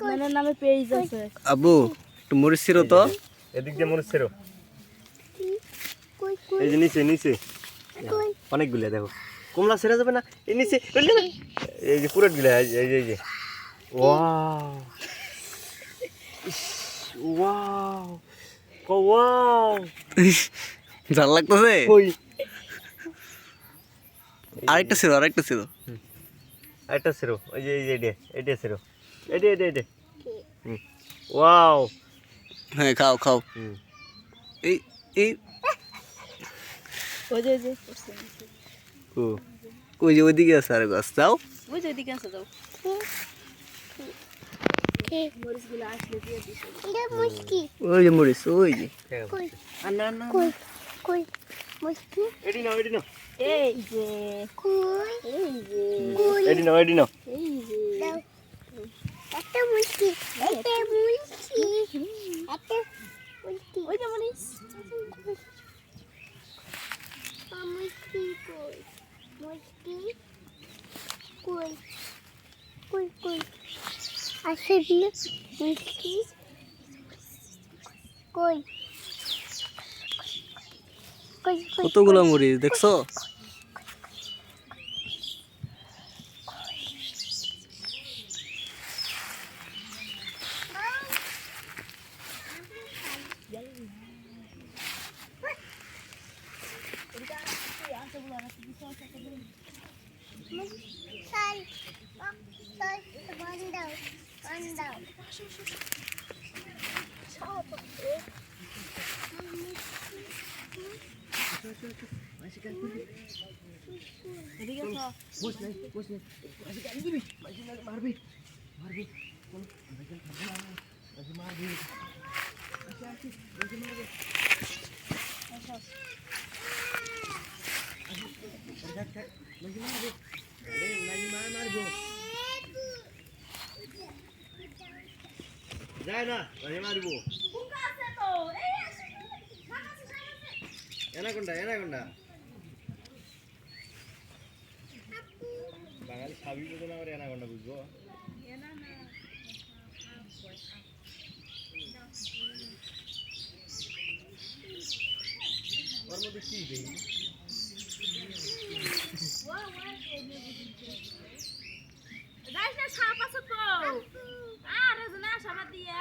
আপনার নামে পেজ আছে। আব্বু একটু মরিচ ছিড়ো তো। এদিক দিয়ে মরিচ ছেড়ো। এই যে নিচে নিচে অনেকগুলো দেখো কমলা ছেড়া যাবে না এই নিচে এই যে পুরো গুলা এই যে ওয়াও ওয়াও ওয়াও জাল লাগতেছে। কই আরেকটা ছিল আরেকটা ছিল। আরেকটা ছেড়ো এই যে এইটা ছেড়ো এইটা ওয়াও হ্যাঁ খাও খাও। এই এই ওই যে করছে ও ওই যে ওইদিকে আছে আর গাছ যাও। ওই যে এদিকে আছে দাও মরিচগুলো আসলে দিয়ে দিছে এটা মুশকি ওই যে মরিচ ওই যে কই আন্না আন্না কই কই মুশকি এডি নাও এই যে কই এই যে কই এডি নাও এই যে দাও এটা মুশকি এটা মুশকি এটা মুশকি ওই যে মরিচ মুশকি কই মুশকি কই কই কই আসলে মুশকি কই কই কই কতগুলো মরিচ দেখছো। Sal, sal, bandau, bandau. এদিকে তো যায় না আমি মারব এনাকোন্ডা বাঙালি সাবি বুঝো না করে এনাকোন্ডা বুঝবো ওর মধ্যে কি দেই সাপ আছে তো আর না সাপ দিয়া